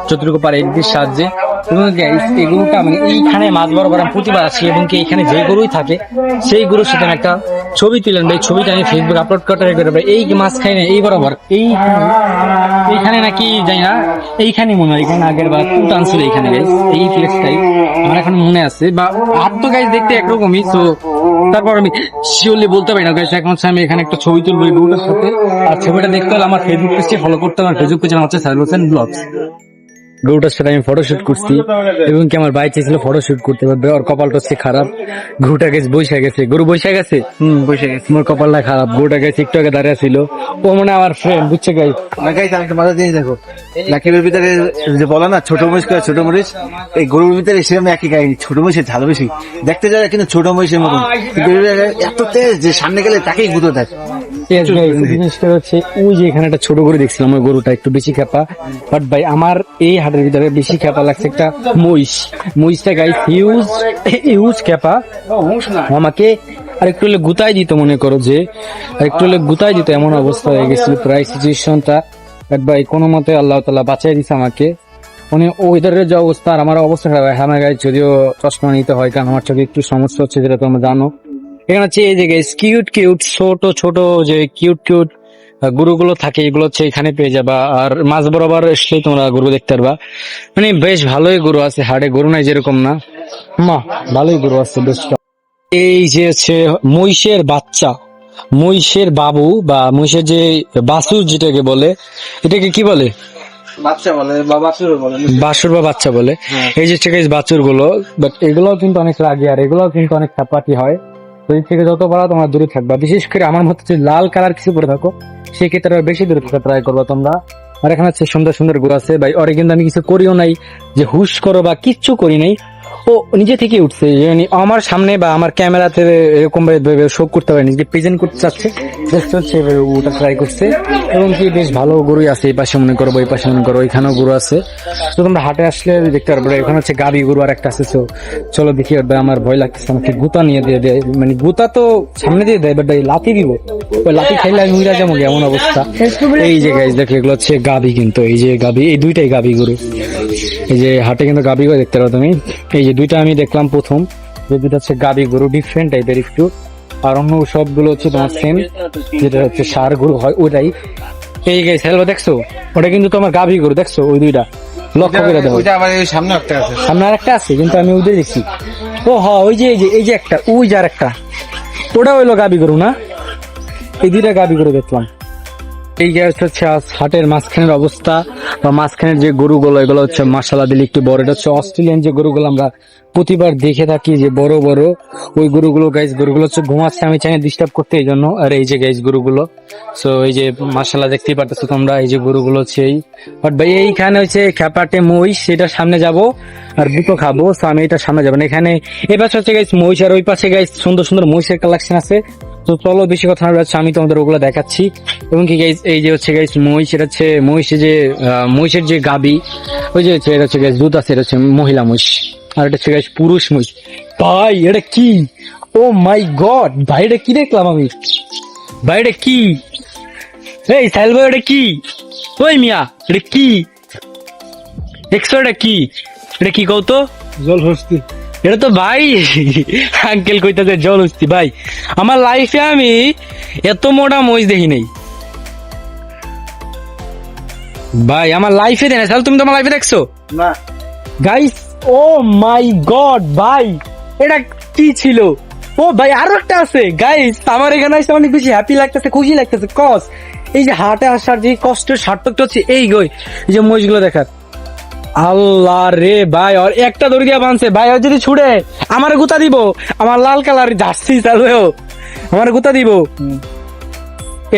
Speaker 3: যতটুকু পারি এডিটের সাহায্যে। এই গরুটা মানে এইখানে মাছ বরাবর আমি প্রতিবার আসি, এবং কি এখানে যে গরুই থাকে সেই গরুর সাথে আমি একটা ছবি তুলেন ভাই, ছবিটা আমি ফেসবুক আপলোড করতে পারি। এই মাছ খাই না এই বরাবর এইখানে নাকি যাই না, এইখানে মনে হয় এখানে আগের বার টু টানছিল এইখানে গাইস, এই প্লেসটাই আমার এখন মনে আছে, বা হাত তো গাইস দেখতে একরকমই, তো তারপর আমি শিওরলি বলতে পারি না গাইস। এখন আমি এখানে একটা ছবি তুলবো এই গরুটার সাথে, আর ছবিটা দেখতে হলে আমার ফেসবুক পেজটি ফলো করতে হবে, ফেসবুক পেজ হচ্ছে সাহেল হোসেন ব্লগস। গরুটার সাথে আমি ফটোশুট করছি, এবং কি আমার ভাই চেয়েছিল ফটোশুট করতে, পারবে ওর কপালটা হচ্ছে খারাপ, গরুটা গেছে বৈশা গেছে, গরু বৈশা গেছে, বৈশা গেছে, মোর কপালটা খারাপ, গরুটা গেছে একটু আগে দাঁড়িয়ে ছিল, ও মনে আমার ফ্রেন্ড বুঝছে গাইস।
Speaker 2: গাইস আমি একটা মজা জিনিস দেখো, নাকিবের ভিতরে যে বলে না ছোট মরিচ করে ছোট মরিচ, এই গরুর ভিতরে সেরকম একই কাহিনী, ছোট মরিচের ঝাল বেশি দেখতে যায়, কিন্তু ছোট মরিচের মতন এত তেজ যে সামনে গেলে তাকেই গুঁতো দেয়।
Speaker 3: জিনিসটা হচ্ছে ওই যে এখানে একটা ছোট গরু দেখছিলাম, ওই গরুটা একটু বেশি খেপা, বাট ভাই আমার এই হাটের ভিতরে বেশি খেপা লাগছে একটা মহিষটা গাইস, হিউজ খেপা, আমাকে আর একটু হলে গুতাই দিত, মনে করো যে আর একটু হলে গুতাই দিত, এমন অবস্থা হয়ে গেছিল প্রায় সিচুয়েশনটা। বাট ভাই কোনো মতে আল্লাহ তাআলা বাঁচাই দিছে আমাকে, মানে ওয়েদারের যে অবস্থা আর আমার অবস্থা খারাপ। আমার গায়ে যদিও চশমা নিতে হয়, কারণ আমার চোখে একটু সমস্যা হচ্ছে, যেটা তোমরা জানো। এখানে হচ্ছে এই যে গাইস কিউট ছোট ছোট যে কিউট গরুগুলো থাকে, এগুলো হচ্ছে এখানে পেয়ে যাবা, আর মাঝ বরাবর এসে তোমরা গরু দেখতে পারবা, মানে বেশ ভালোই গরু আছে হাটে, গরু নাই যেরকম না, মা ভালোই গরু আছে বেশ। এই যে হচ্ছে মহিষের বাবু বা মহিষের যে বাছুর যেটাকে বলে, এটাকে কি বলে?
Speaker 2: বাচ্চা বলে বা বাছুর বলে,
Speaker 3: বাছুর বা বাচ্চা বলে। এই যে হচ্ছে বাছুর গুলো, বাট এগুলোও কিন্তু অনেক রাগী, আর এগুলোও কিন্তু অনেক খাপাটি হয়, তো এর থেকে যত পারা তোমরা দূরে থাকবা, বিশেষ করে আমার মতো যে লাল কালার কিছু পরে থাকো সেক্ষেত্রে বেশি দূরে থাকা ট্রাই করবা তোমরা। আর এখানে হচ্ছে সুন্দর সুন্দর গরু আছে ভাই, ওরে কিন্তু আমি কিছু করিও নাই যে হুশ করো বা কিচ্ছু করি নাই, ও নিজে থেকে উঠছে, মানে আমার সামনে বা আমার ক্যামেরাতে এরকম ভাবে শো করতে পারে, নিজেকে প্রেজেন্ট করতে চাচ্ছে, ওটা ট্রাই করছে, এবং কি বেশ ভালো গরুই আছে, এই পাশে মনে করো, ওই পাশে মনে করো, ওইখানেও গরু আছে, তো তোমরা হাটে আসলে দেখতে পারবে। এখানে হচ্ছে গাবি গরু আর একটা আছে, চলো দেখি। আমার ভয় লাগতেছে, আমাকে গুতা নিয়ে দিয়ে দেয়, মানে গুতা তো সামনে দিয়ে দেয়, বাট লাথি দিব, ওই লাথি খাইলে আমি উইরা যেমন এমন অবস্থা। এই যে গাইস দেখো, এগুলো হচ্ছে গাবি, কিন্তু এই যে গাবি, এই দুইটাই গাবি গরু, এই যে হাটে কিন্তু গাবি গরু দেখতে পারো তুমি, এই যে দুইটা আমি দেখলাম প্রথম, যে দুইটা হচ্ছে গাবি গরু, ডিফারেন্ট টাইপের একটু, আর অন্য সবগুলো হচ্ছে তোমার সেম, যেটা হচ্ছে ষাঁড় গরু হয় ওটাই। এই গাইস হেলবা দেখছো, ওটা কিন্তু তোমার গাবি গরু, দেখছো ওই দুইটা, লক্ষ্য করে দেখো,
Speaker 2: ওইটা আবার সামনে একটা আছে,
Speaker 3: সামনে আর একটা আছে, কিন্তু আমি ওদের দেখছি। ও হ্যাঁ, ওই যে এই যে একটা, ওই যে আর একটা, ওটা হইলো গাবি গরু না, এই দুইটা গাবি গরু দেখলাম। এই যে হচ্ছে হাটের মাঝখানের অবস্থা, বা মাঝখানের যে গরুগুলো, এগুলো হচ্ছে মাশাআল্লাহ দিলে একটু বড়, এটা হচ্ছে অস্ট্রেলিয়ান যে গরুগুলো আমরা প্রতিবার দেখে থাকি, যে বড় বড় ওই গরুগুলো গাইস, গরুগুলো হচ্ছে ঘুমাচ্ছে, আমি চাই ডিস্টার্ব করতে, এই জন্য। আর এই যে গাইস গরুগুলো, সো এই যে মাশাআল্লাহ দেখতেই পারতেছো তোমরা, এই যে গরুগুলো হচ্ছে এই, বাট ভাই এইখানে হচ্ছে খ্যাপাটে মহিষ, সেটা সামনে যাব আর দুটো খাবো, সো আমি এটা সামনে যাবো না। এখানে এই পাশে হচ্ছে গাইস মহিষ, আর ওই পাশে গাইস সুন্দর সুন্দর মহিষের কালেকশন আছে, তো চলো বেশি কথা না বলে আমি তোমাদের ওগুলো দেখাচ্ছি। এবং কি গাইস এই যে হচ্ছে গাইস মহিষ, এটা হচ্ছে মহিষের যে গাবি, ওই যে এটা হচ্ছে গাইস দুধ আছে, এটা হচ্ছে মহিলা মহিষ, আর এটা হচ্ছে গাইস পুরুষ মহিষ। ভাই এটা কি, ও মাই গড ভাই, এটা কি দেখলাম আমি ভাই, এটা কি, এই সাইল ভাই এটা কি, ওই মিয়া এটা কি দেখছো এটা কি? এটা কি কও তো?
Speaker 2: জল হস্তি।
Speaker 3: এটা তো ভাই আঙ্কেল কইতাছে জল হস্তি। ভাই আমার লাইফে আমি এত মোটা মহিষ দেখি নাই ভাই, আমার লাইফে দেয় না। তাহলে তুমি তো আমার লাইফে দেখছো
Speaker 2: না
Speaker 3: গাইস? ও মাই গড ভাই, এটা কি ছিল? ও ভাই আরো একটা আছে গাইস। আমার এখানে এসে অনেক বেশি হ্যাপি লাগতেছে, খুশি লাগতেছে। কস এই যে হাটে আসার যে কষ্টের সার্থকটা হচ্ছে এই যে মহিষগুলো দেখার। আল্লাহ রে ভাই, আর একটা দড়ি দিয়া বানছে ভাই, আর যদি ছুড়ে আমার গুতা দিব, আমার লাল কালার জার্সি চালু আমার গুতা দিব।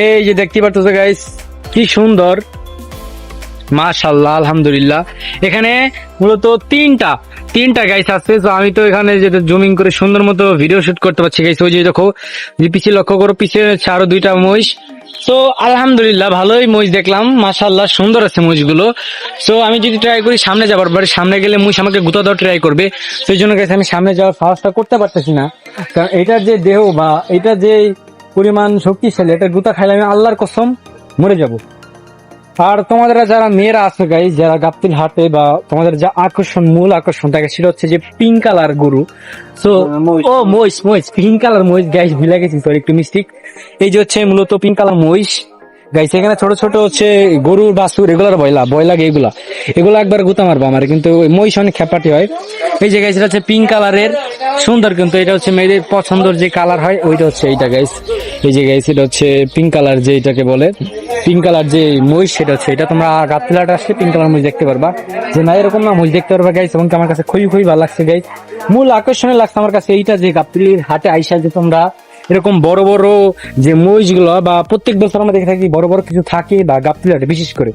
Speaker 3: এই যে দেখতে পাচ্ছ গাইস কি সুন্দর, মাশাআল্লাহ আলহামদুলিল্লাহ। এখানে মূলত তিনটা গাইস আছে। তো আমি তো এখানে যেটা জুমিং করে সুন্দর মতো ভিডিও শুট করতে পারছি গাইস। ওই যে দেখো, যে পিছিয়ে লক্ষ্য করো, পিছিয়ে হচ্ছে আরো 2টা মহিষ। তো আলহামদুলিল্লাহ ভালোই মহিষ দেখলাম, মাশাআল্লাহ সুন্দর আছে মহিষগুলো। তো আমি যদি ট্রাই করি সামনে যাবার, বাড়ি সামনে গেলে মহিষ আমাকে গুতা দেওয়া ট্রাই করবে। সেই জন্য গাইস আমি সামনে যাওয়ার সাহসটা করতে পারতেছি না, কারণ এটার যে দেহ বা এটা যে পরিমাণ শক্তিশালী, এটা গুতা খাইলে আমি আল্লাহর কসম মরে যাব। আর তোমাদের যারা মেয়েরা আছে গাইস, যারা গাবতলী হাটে, বা তোমাদের যা মূল আকর্ষণ থাকে সেটা হচ্ছে যে পিঙ্ক কালার গরু। সো ও মহিষ পিঙ্ক কালার মহিষ গাইস, ভুলে গেছি সরি, একটু মিস্টেক। এই যে হচ্ছে মূলত পিঙ্ক কালার মহিষ গাইস। এখানে ছোট ছোট হচ্ছে গরুর বাছুর, এগুলার বয়লা এগুলা একবার গুতা মারবো আমার, কিন্তু মহিষ অনেক খেপাটি হয়। এই যে গাইস এটা হচ্ছে পিঙ্ক কালারের, সুন্দর, কিন্তু এটা হচ্ছে মেয়েদের পছন্দের যে কালার হয় ওইটা হচ্ছে এইটা গাইস। এই যে গাইস এটা হচ্ছে পিঙ্ক কালার, যে এটাকে বলে পিঙ্ক কালার যে মহিষ, সেটা হচ্ছে এটা। তোমরা গাবতলী হাটে আসলে পিঙ্ক কালার মহিষ দেখতে পারবা, যে না এরকম না মহিষ দেখতে পারবা গাইস। এবং আমার কাছে খুবই ভালো লাগছে গাইস। মূল আকর্ষণে লাগছে আমার কাছে এইটা, যে গাবতলীর হাটে আইসা যে তোমরা এরকম বড় বড় যে মহিষগুলো, বা প্রত্যেক বছর আমরা দেখে থাকি বড় বড় কিছু থাকে বা গাবতলী হাটে বিশেষ করে।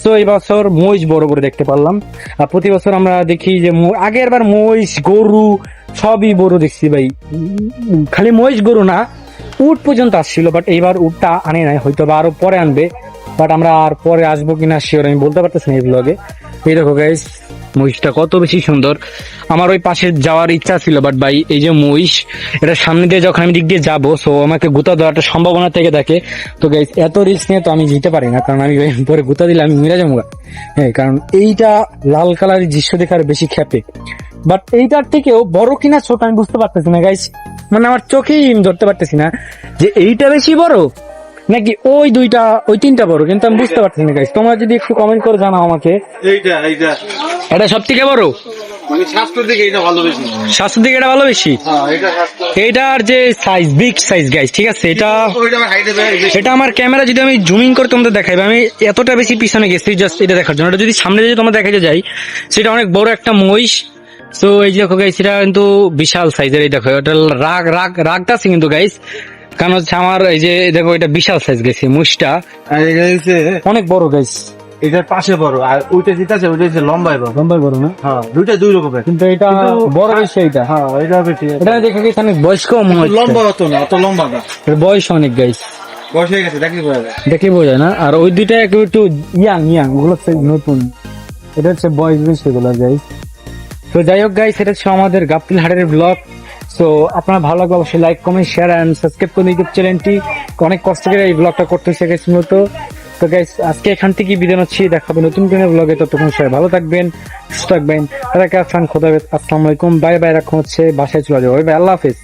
Speaker 3: তো এই বছর মহিষ বড় বড় দেখতে পারলাম। আর প্রতি বছর আমরা দেখি যে আগের বার মহিষ গরু সবই বড় দেখছি ভাই, খালি মহিষ গরু না, উট পর্যন্ত আসছিল। বাট এইবার উটটা আনে নাই, হয়তো বা আরো পরে আনবে। বাট আমরা আর পরে আসবো কিনা শিওর আমি বলতে পারতেছি না এই ব্লগে। এই দেখো গাইস মহিষটা কত বেশি সুন্দর। আমার ওই পাশে যাওয়ার ইচ্ছা ছিল, বাট ভাই এই যে মহিষ, এটা সামনে দিয়ে যখন আমি দিক দিয়ে যাবো, সো আমাকে গুতা দেওয়ার একটা সম্ভাবনা থেকে থাকে। তো গাইস এত রিস্ক নিয়ে তো আমি জিতে পারি না, কারণ আমি পরে গুতা দিলে আমি মিরা যাবো। হ্যাঁ, কারণ এইটা লাল কালারের দৃশ্য দেখার বেশি খেপে। বাট এইটার থেকেও বড় কিনা ছোট আমি বুঝতে পারতেছি না গাইস, মানে আমার চোখেই ধরতে পারতেছি না যে এইটা বেশি বড় নাকি ওই 3টা বড়, কিন্তু আমি বুঝতে পারতেছি না গাইস। তোমরা যদি একটু কমেন্ট করে জানাও আমাকে,
Speaker 2: এইটা
Speaker 3: এটা সব থেকে বড়,
Speaker 2: মানে স্বাস্থ্যের দিকে এটা ভালো বেশি।
Speaker 3: স্বাস্থ্যের দিকে এটা ভালো বেশি।
Speaker 2: হ্যাঁ, এটা স্বাস্থ্য।
Speaker 3: এইটার যে সাইজ, বিগ সাইজ গাইস, ঠিক আছে।
Speaker 2: ওইটা আমার হাইটে বেশি।
Speaker 3: এটা আমার ক্যামেরা যদি আমি জুমিং করে তোমাদের দেখাইবে, আমি এতটা বেশি পিছনে গেছি জাস্ট এটা দেখার জন্য। এটা যদি সামনে যদি তোমরা দেখাতে যাই, সেটা অনেক বড় একটা মহিষ। তো এই যে দেখো গাইস, এটা কিন্তু বিশাল সাইজের। এই দেখো এটা রাগটা আছে কিন্তু গাইস, কারণ হচ্ছে আমার এই যে দেখো এটা বিশাল সাইজ গেছে মহিষটা,
Speaker 2: আর এটা হচ্ছে
Speaker 3: অনেক বড় গাইস।
Speaker 2: এটার পাশে বড়, আর ওইটা যেটা আছে ওইটা হচ্ছে লম্বায়
Speaker 3: বড় না?
Speaker 2: হ্যাঁ, দুইটা দুই রকমের।
Speaker 3: কিন্তু এটা বড় বেশি। এইটা
Speaker 2: হ্যাঁ, এটা বেশি।
Speaker 3: এটা দেখে গেছে অনেক বয়স কম মনে হচ্ছে।
Speaker 2: লম্বা অত না, অত লম্বা না,
Speaker 3: এর বয়স অনেক গাইস,
Speaker 2: বয়স হয়ে গেছে, দেখি বোঝা যায়।
Speaker 3: দেখে বোঝা যায় না। আর ওই দুইটা একটু ইয়াং, ওগুলো হচ্ছে নতুন, এটা হচ্ছে বয়স বেশি এগুলো গাইস। তো যাই হোক গাইস, এটা হচ্ছে আমাদের গাবতলী হাটের ব্লগ। তো আপনার ভালো লাগবে অবশ্যই like comment share and subscribe করে ইউটিউব চ্যানেলটি। অনেক কষ্ট করে এই ব্লগটা করতে হচ্ছে গাইস মূলত। তো গাইস আজকে এখান থেকে বিদায় নিচ্ছি, দেখাবে নতুন কোনো ব্লগে। ততক্ষণ সবাই ভালো থাকবেন, সুস্থ থাকবেন। খোদা হাফেজ, আসসালামু আলাইকুম, বাই বাই। রাখুন হচ্ছে বাসায় চলে যাবো, বাই, আল্লাহ হাফেজ।